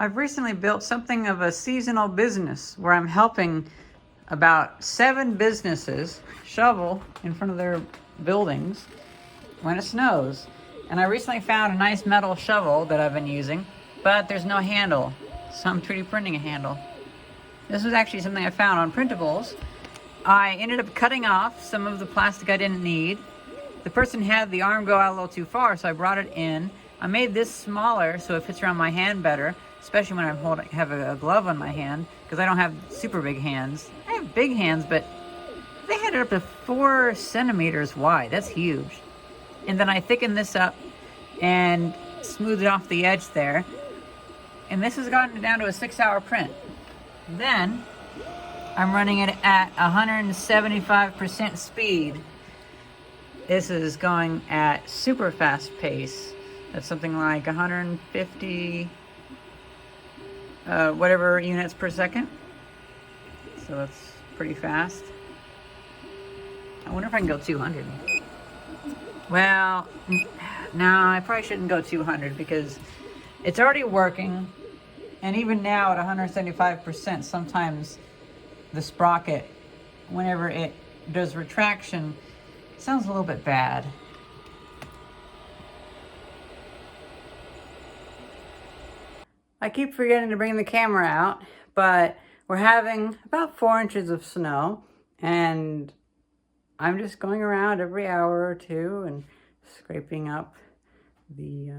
I've recently built something of a seasonal business where I'm helping about 7 businesses shovel in front of their buildings when it snows. And I recently found a nice metal shovel that I've been using, but there's no handle, so I'm 3D printing a handle. This was actually something I found on printables. I ended up cutting off some of the plastic I didn't need. The person had the arm go out a little too far, so I brought it in. I made this smaller so it fits around my hand better, especially when I have a glove on my hand, because I don't have super big hands. I have big hands, but they had it up to 4 centimeters wide. That's huge. And then I thickened this up and smoothed off the edge there. And this has gotten down to a 6-hour print. Then I'm running it at 175% speed. This is going at super fast pace. That's something like 150 whatever units per second. So that's pretty fast. I wonder if I can go 200. Well, no, I probably shouldn't go 200 because it's already working. And even now at 175%, sometimes the sprocket, whenever it does retraction, sounds a little bit bad. I keep forgetting to bring the camera out, but we're having about 4 inches of snow, and I'm just going around every hour or two and scraping up the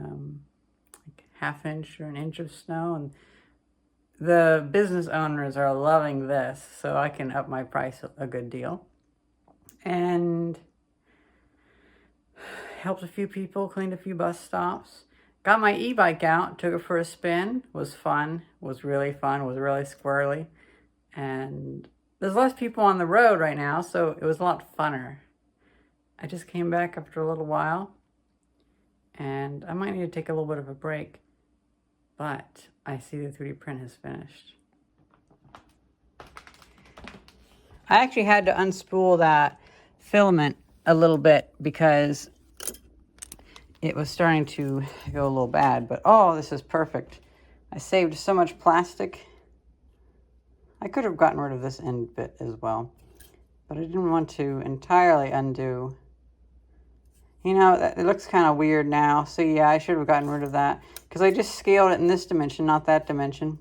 like ½ inch or an inch of snow. And the business owners are loving this, so I can up my price a good deal. And helped a few people, cleaned a few bus stops. Got my e-bike out, took it for a spin. Was fun, was really squirrely. And there's less people on the road right now, so it was a lot funner. I just came back after a little while, and I might need to take a little bit of a break, but I see the 3D print has finished. I actually had to unspool that filament a little bit because it was starting to go a little bad, but oh, this is perfect. I saved so much plastic. I could have gotten rid of this end bit as well, but I didn't want to entirely undo. You know, it looks kind of weird now, so yeah, I should have gotten rid of that because I just scaled it in this dimension, not that dimension.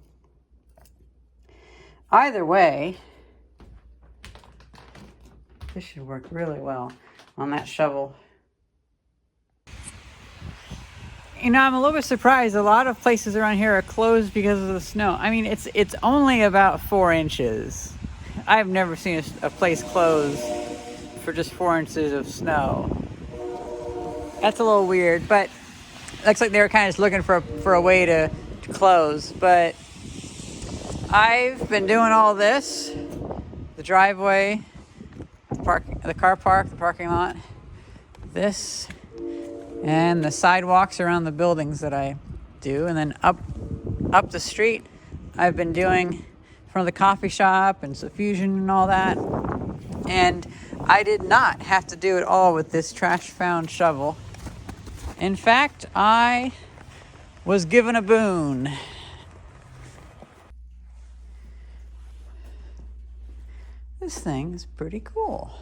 Either way, this should work really well on that shovel. You know, I'm a little bit surprised. A lot of places around here are closed because of the snow. I mean, it's only about 4 inches. I've never seen a place closed for just 4 inches of snow. That's a little weird, but it looks like they were kind of just looking for a way to close. But I've been doing all this, the driveway, the car park, the parking lot, this, and the sidewalks around the buildings that I do. And then up the street, I've been doing in front of the coffee shop and Suffusion and all that. And I did not have to do it all with this trash found shovel. In fact, I was given a boon. This thing is pretty cool.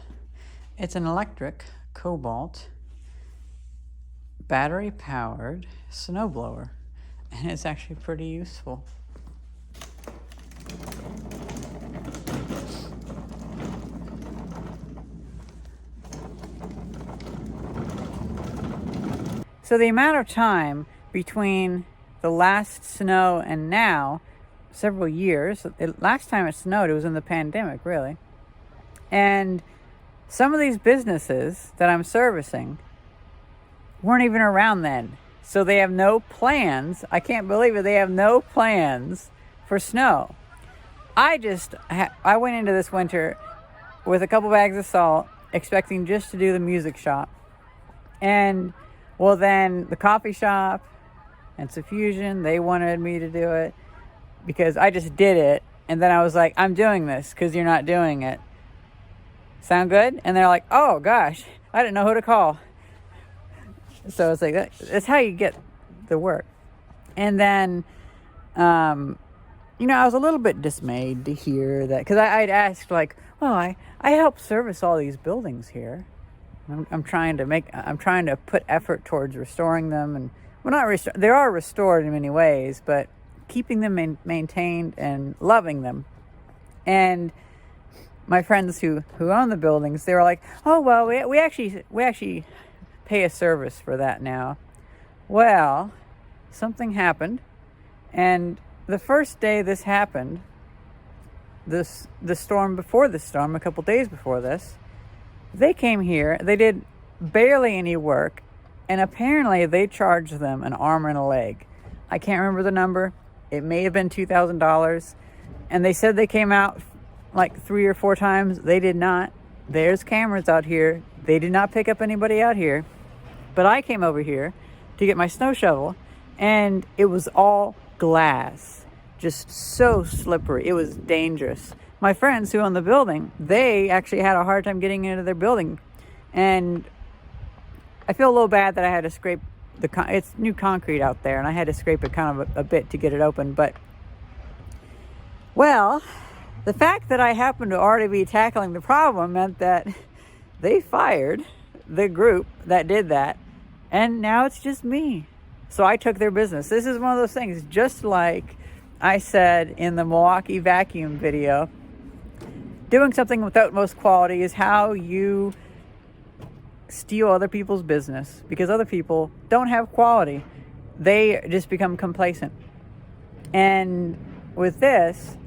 It's an electric cobalt battery powered snowblower, and it's actually pretty useful. So the amount of time between the last snow and now, several years. Last time it snowed, it was in the pandemic, really. And some of these businesses that I'm servicing weren't even around then. So they have no plans. I can't believe it. They have no plans for snow. I went into this winter with a couple bags of salt, expecting just to do the music shop. And, well, then the coffee shop and Suffusion, they wanted me to do it because I just did it. And then I was like, I'm doing this because you're not doing it. Sound good? And they're like, oh, gosh, I didn't know who to call. So it's like, that's how you get the work. And then You know, I was a little bit dismayed to hear that, because I'd asked, like, well, I help service all these buildings here. I'm trying to put effort towards restoring them, and well, not they are restored in many ways, but keeping them maintained and loving them. And my friends who own the buildings, they were like, oh, well, we actually pay a service for that now. Well, something happened, and the first day this happened, the storm before this storm, a couple days before this, they came here, they did barely any work, and apparently they charged them an arm and a leg. I can't remember the number. It may have been $2,000. And they said they came out like 3 or 4 times. They did not. There's cameras out here. They did not pick up anybody out here. But I came over here to get my snow shovel, and it was all glass. Just so slippery. It was dangerous. My friends who own the building, they actually had a hard time getting into their building. And I feel a little bad that I had to scrape it's new concrete out there, and I had to scrape it kind of a bit to get it open. But, well, the fact that I happened to already be tackling the problem meant that they fired the group that did that, and now it's just me. So I took their business. This is one of those things, just like I said in the Milwaukee vacuum video, doing something with utmost quality is how you steal other people's business, because other people don't have quality. They just become complacent. And with this,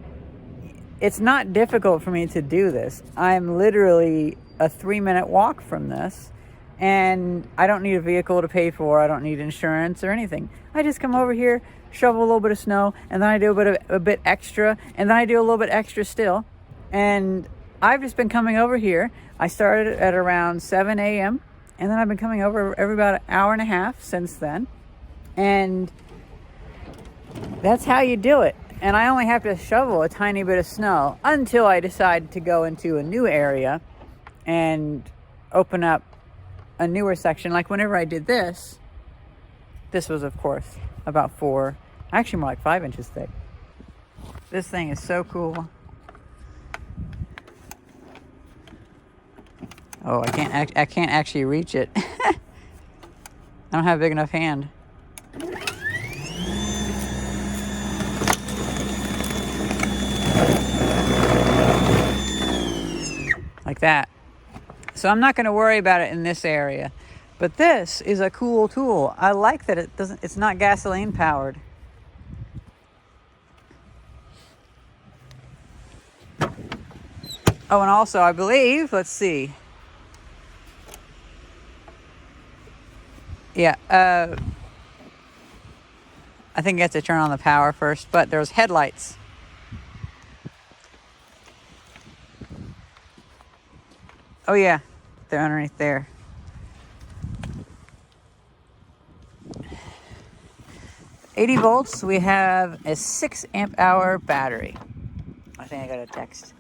it's not difficult for me to do this. I'm literally a 3-minute walk from this, and I don't need a vehicle to pay for. I don't need insurance or anything. I just come over here, shovel a little bit of snow, and then I do a bit extra, and then I do a little bit extra still. And I've just been coming over here. I started at around 7 a.m. and then I've been coming over every about an hour and a half since then. And that's how you do it. And I only have to shovel a tiny bit of snow until I decide to go into a new area and open up a newer section. Like whenever I did this was, of course, about 4, actually more like 5 inches thick. This thing is so cool. Oh, I can't actually reach it. I don't have a big enough hand. Like that. So I'm not going to worry about it in this area. But this is a cool tool. I like that it's not gasoline powered. Oh, and also I believe, let's see. Yeah, I think you have to turn on the power first, but there's headlights. Oh yeah, they're underneath there. $80 volts, we have a 6 amp hour battery. I think I got a text.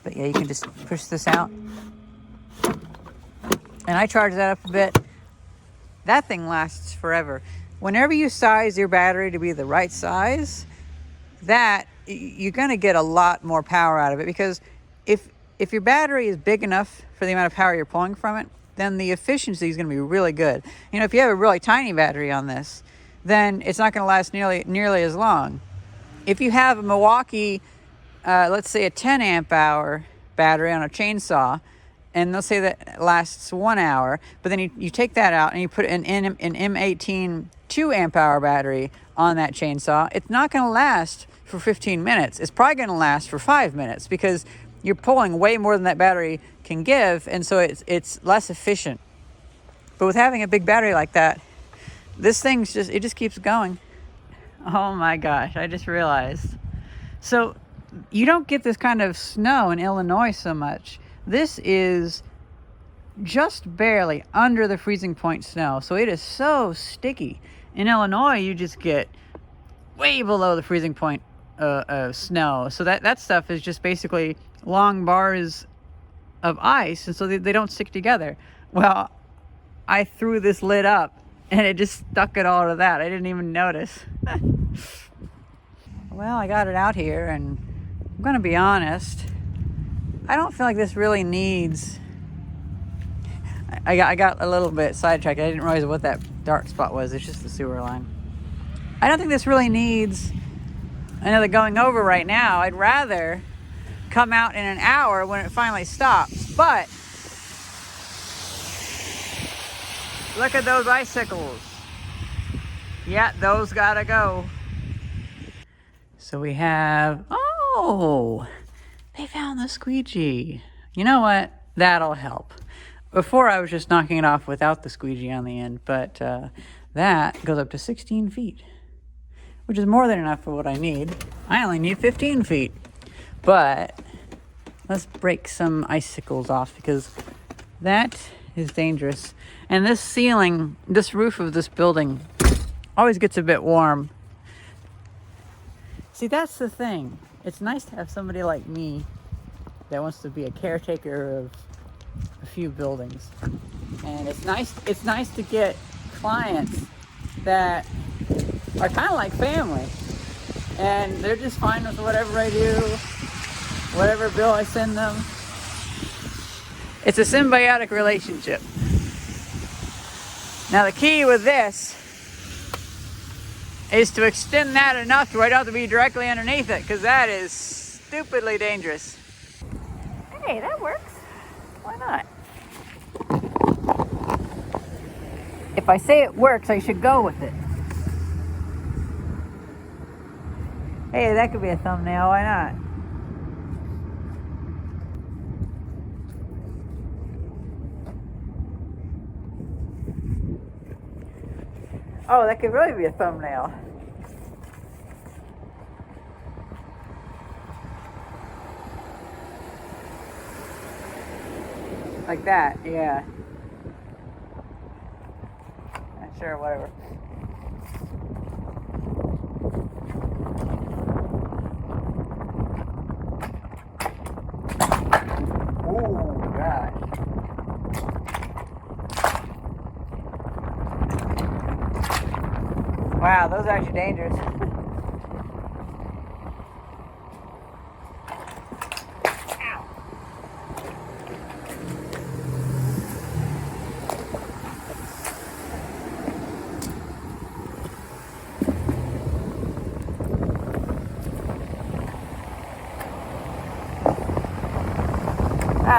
But yeah, you can just push this out. And I charge that up a bit. That thing lasts forever. Whenever you size your battery to be the right size, that you're going to get a lot more power out of it, because if your battery is big enough for the amount of power you're pulling from it, then the efficiency is going to be really good. You know, if you have a really tiny battery on this, then it's not going to last nearly as long. If you have a Milwaukee, let's say a 10 amp hour battery on a chainsaw, and they'll say that lasts 1 hour, but then you take that out and you put an M18 2 amp hour battery on that chainsaw, it's not going to last for 15 minutes. It's probably going to last for 5 minutes, because you're pulling way more than that battery can give, and so it's less efficient. But with having a big battery like that, this thing just keeps going. Oh my gosh, I just realized. So you don't get this kind of snow in Illinois so much. This is just barely under the freezing point snow, so it is so sticky. In Illinois, you just get way below the freezing point snow. So that stuff is just basically long bars of ice, and so they don't stick together. Well, I threw this lid up, and it just stuck it all to that. I didn't even notice. Well, I got it out here, and I'm gonna be honest, I don't feel like this really needs... I got a little bit sidetracked. I didn't realize what that dark spot was. It's just the sewer line. I don't think this really needs another going over right now. I'd rather come out in an hour when it finally stops. But look at those icicles. Yeah, those gotta go. So we have, oh, they found the squeegee. You know what? That'll help. Before I was just knocking it off without the squeegee on the end, but that goes up to 16 feet, which is more than enough for what I need. I only need 15 feet. But let's break some icicles off because that is dangerous. And this ceiling, this roof of this building always gets a bit warm. See, that's the thing. It's nice to have somebody like me that wants to be a caretaker of a few buildings. And it's nice to get clients that are kind of like family. And they're just fine with whatever I do, whatever bill I send them. It's a symbiotic relationship. Now the key with this is to extend that enough to where I don't have to be directly underneath it, because that is stupidly dangerous. Hey, that works. Why not? If I say it works, I should go with it. Hey, that could be a thumbnail. Why not? Oh, that could really be a thumbnail. Like that, yeah. Sure, whatever. Oh, gosh. Wow, those are actually dangerous.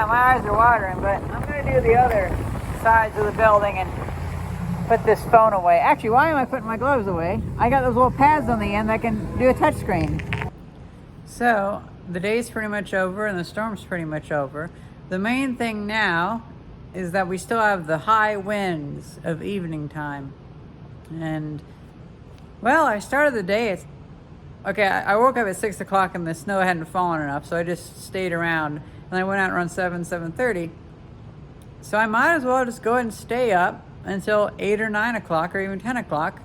My eyes are watering, but I'm going to do the other sides of the building and put this phone away. Actually, why am I putting my gloves away? I got those little pads on the end that can do a touch screen. So, the day's pretty much over and the storm's pretty much over. The main thing now is that we still have the high winds of evening time. And, well, I started the day, I woke up at 6 o'clock and the snow hadn't fallen enough, so I just stayed around. And I went out around 7:30. So I might as well just go ahead and stay up until 8 or 9 o'clock or even 10 o'clock.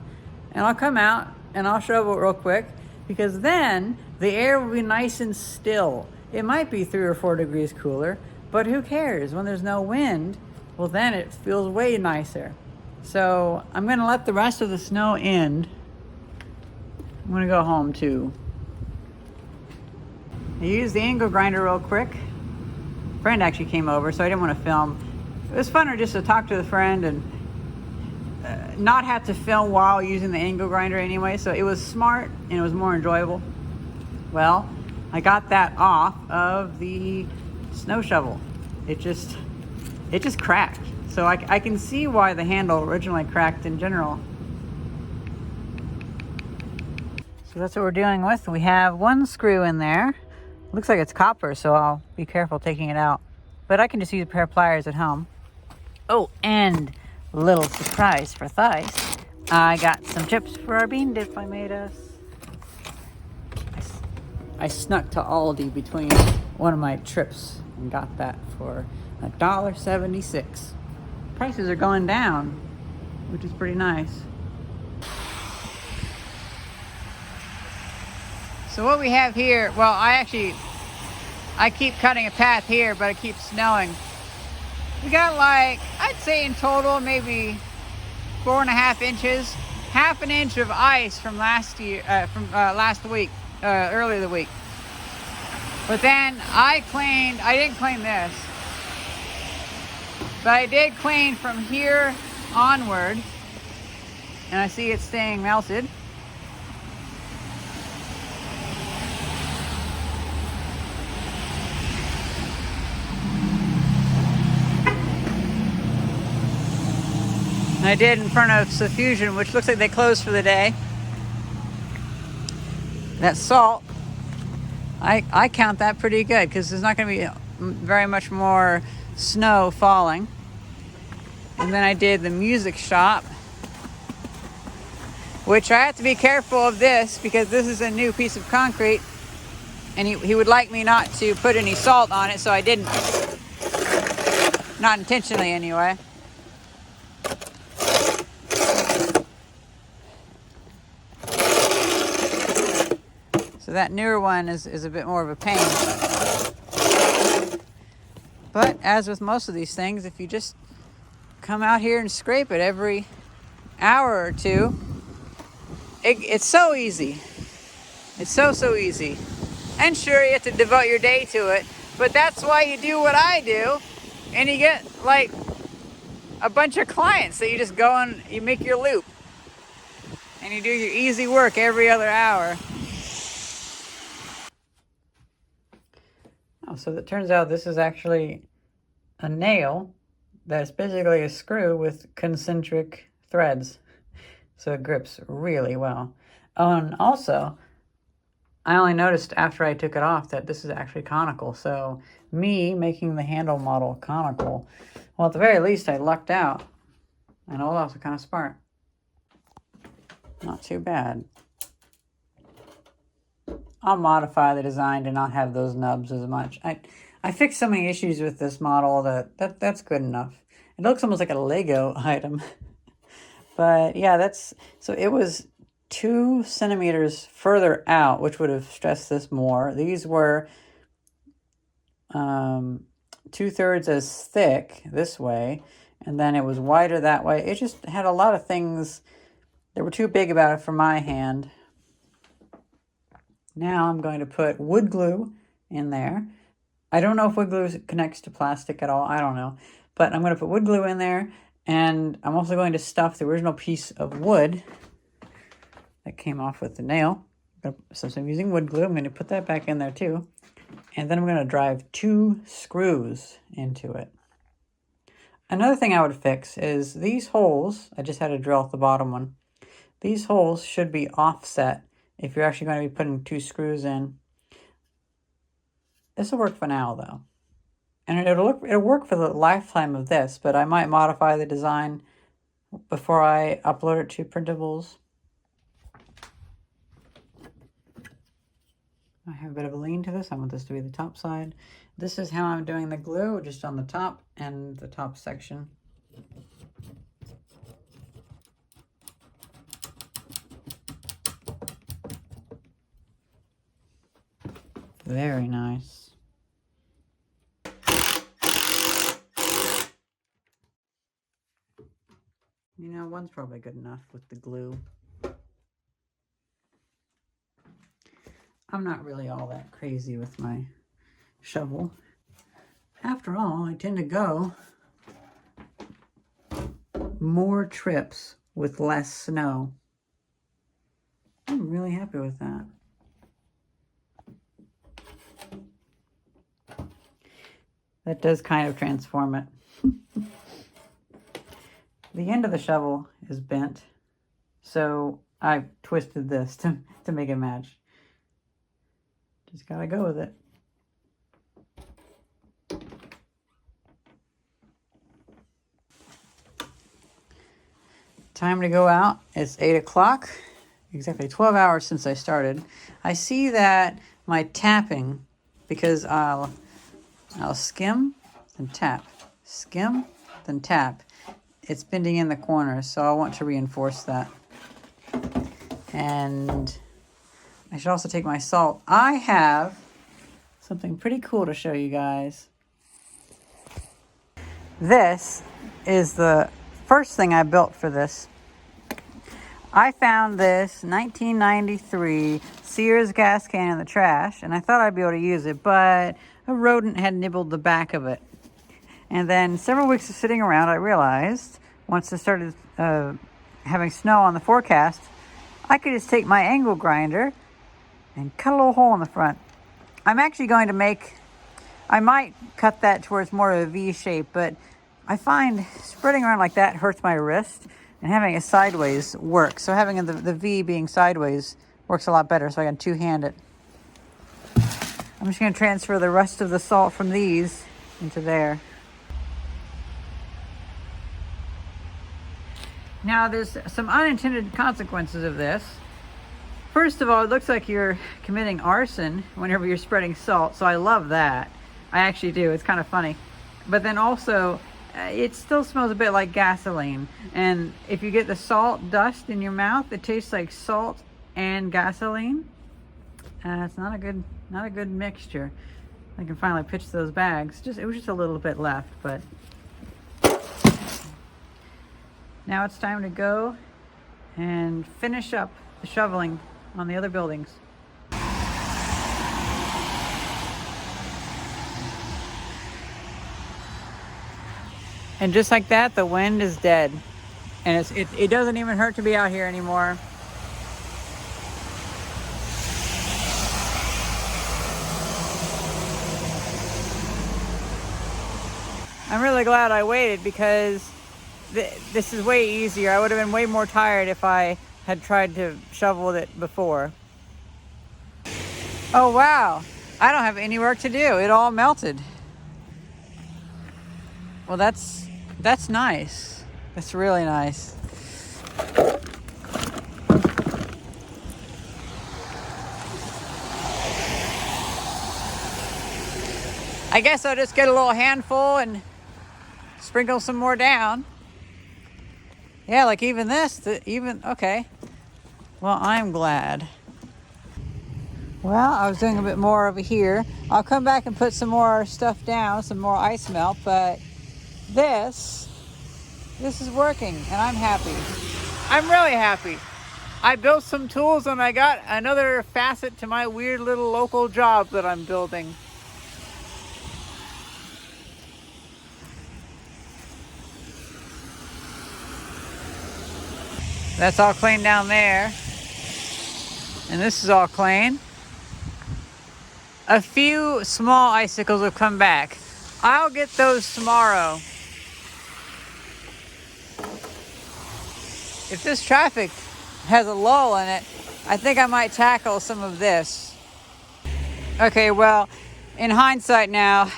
And I'll come out and I'll shovel it real quick, because then the air will be nice and still. It might be 3 or 4 degrees cooler, but who cares? When there's no wind, well, then it feels way nicer. So I'm going to let the rest of the snow end. I'm going to go home too. I used the angle grinder real quick. A friend actually came over, so I didn't want to film. It was funner just to talk to the friend and not have to film while using the angle grinder anyway, so it was smart and it was more enjoyable. Well, I got that off of the snow shovel. It just cracked. So I can see why the handle originally cracked in general. So that's what we're dealing with. We have one screw in there. Looks like it's copper, so I'll be careful taking it out. But I can just use a pair of pliers at home. Oh, and a little surprise for Thice. I got some chips for our bean dip I made us. I snuck to Aldi between one of my trips and got that for $1.76. Prices are going down, which is pretty nice. So what we have here, well, I keep cutting a path here, but it keeps snowing. We got I'd say in total, maybe 4.5 inches, half an inch of ice from last week. earlier in the week. But then I didn't clean this, but I did clean from here onward, and I see it's staying melted. And I did in front of Suffusion, which looks like they closed for the day. That salt, I count that pretty good because there's not going to be very much more snow falling. And then I did the music shop, which I have to be careful of this because this is a new piece of concrete, and he would like me not to put any salt on it, so I didn't. Not intentionally anyway. So that newer one is a bit more of a pain. But as with most of these things, if you just come out here and scrape it every hour or two, it's so easy. It's so easy. And sure, you have to devote your day to it, but that's why you do what I do, and you get like a bunch of clients that you just go and you make your loop, and you do your easy work every other hour. Oh, so it turns out this is actually a nail that's basically a screw with concentric threads. So it grips really well. Oh, and also, I only noticed after I took it off that this is actually conical. So me making the handle model conical, well, at the very least, I lucked out. And I'm also kind of smart. Not too bad. I'll modify the design to not have those nubs as much. I fixed so many issues with this model that's good enough. It looks almost like a Lego item. But yeah, so it was 2 centimeters further out, which would have stressed this more. These were 2/3 as thick this way, and then it was wider that way. It just had a lot of things that were too big about it for my hand. Now I'm going to put wood glue in there. I don't know if wood glue connects to plastic at all. I don't know. But I'm going to put wood glue in there, and I'm also going to stuff the original piece of wood that came off with the nail. Since I'm using wood glue, I'm going to put that back in there too. And then I'm going to drive 2 screws into it. Another thing I would fix is these holes. I just had to drill off the bottom one. These holes should be offset if you're actually going to be putting 2 screws in. This will work for now though. And it'll work for the lifetime of this, but I might modify the design before I upload it to printables. I have a bit of a lean to this. I want this to be the top side. This is how I'm doing the glue, just on the top and the top section. Very nice. You know, one's probably good enough with the glue. I'm not really all that crazy with my shovel. After all, I tend to go more trips with less snow. I'm really happy with that. That does kind of transform it. The end of the shovel is bent, so I've twisted this to make it match. Just gotta go with it. Time to go out. It's 8 o'clock. Exactly 12 hours since I started. I see that my tapping, because I'll skim, then tap. Skim, then tap. It's bending in the corners, so I want to reinforce that. And I should also take my salt. I have something pretty cool to show you guys. This is the first thing I built for this. I found this 1993 Sears gas can in the trash, and I thought I'd be able to use it, but a rodent had nibbled the back of it. And then several weeks of sitting around, I realized, once it started having snow on the forecast, I could just take my angle grinder and cut a little hole in the front. I'm actually going to I might cut that towards more of a V shape, but I find spreading around like that hurts my wrist, and having it sideways works. So having the V being sideways works a lot better, so I can two-hand it. I'm just going to transfer the rest of the salt from these into there. Now, there's some unintended consequences of this. First of all, it looks like you're committing arson whenever you're spreading salt, so I love that. I actually do. It's kind of funny. But then also, it still smells a bit like gasoline. And if you get the salt dust in your mouth, it tastes like salt and gasoline. It's not a good mixture. I can finally pitch those bags. It was just a little bit left, but now it's time to go and finish up the shoveling on the other buildings. And just like that, the wind is dead. And it doesn't even hurt to be out here anymore. I'm really glad I waited, because this is way easier. I would have been way more tired if I had tried to shovel it before. Oh wow, I don't have any work to do. It all melted. Well, that's nice. That's really nice. I guess I'll just get a little handful and sprinkle some more down. Yeah, like even this, okay. Well, I'm glad. Well, I was doing a bit more over here. I'll come back and put some more stuff down, some more ice melt, but this is working, and I'm happy. I'm really happy. I built some tools, and I got another facet to my weird little local job that I'm building. That's all clean down there. And this is all clean. A few small icicles have come back. I'll get those tomorrow. If this traffic has a lull in it, I think I might tackle some of this. Okay, well, in hindsight now,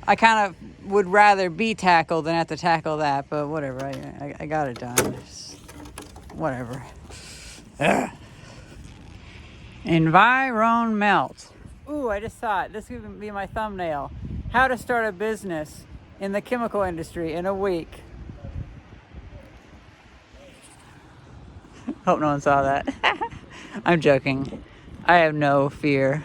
I kind of would rather be tackled than have to tackle that, but whatever, I got it done. Whatever. Ugh. Environ melt. Ooh, I just saw it. This could be my thumbnail. How to start a business in the chemical industry in a week. Hope no one saw that. I'm joking. I have no fear.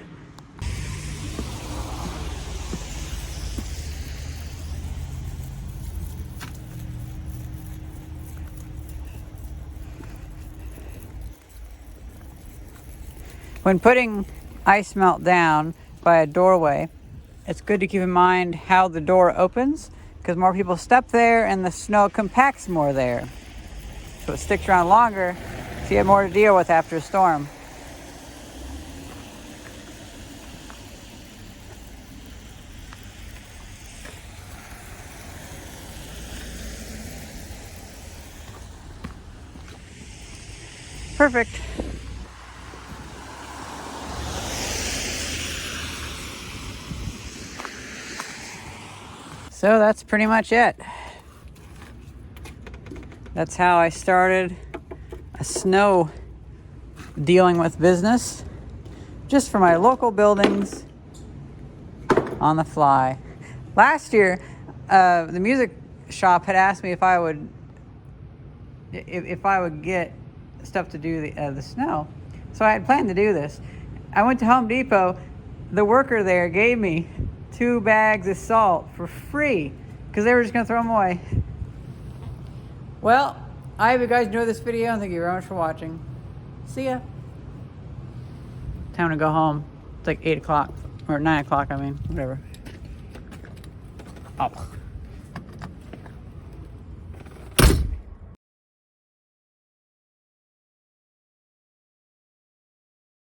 When putting ice melt down by a doorway, it's good to keep in mind how the door opens, because more people step there and the snow compacts more there. So it sticks around longer, so you have more to deal with after a storm. Perfect. So that's pretty much it. That's how I started a snow dealing with business, just for my local buildings on the fly. Last year, the music shop had asked me if I would get stuff to do the snow. So I had planned to do this. I went to Home Depot. The worker there gave me 2 bags of salt for free, because they were just going to throw them away. Well, I hope you guys enjoyed this video, and thank you very much for watching. See ya. Time to go home. It's like 8 o'clock. Or 9 o'clock, I mean. Whatever. Oh.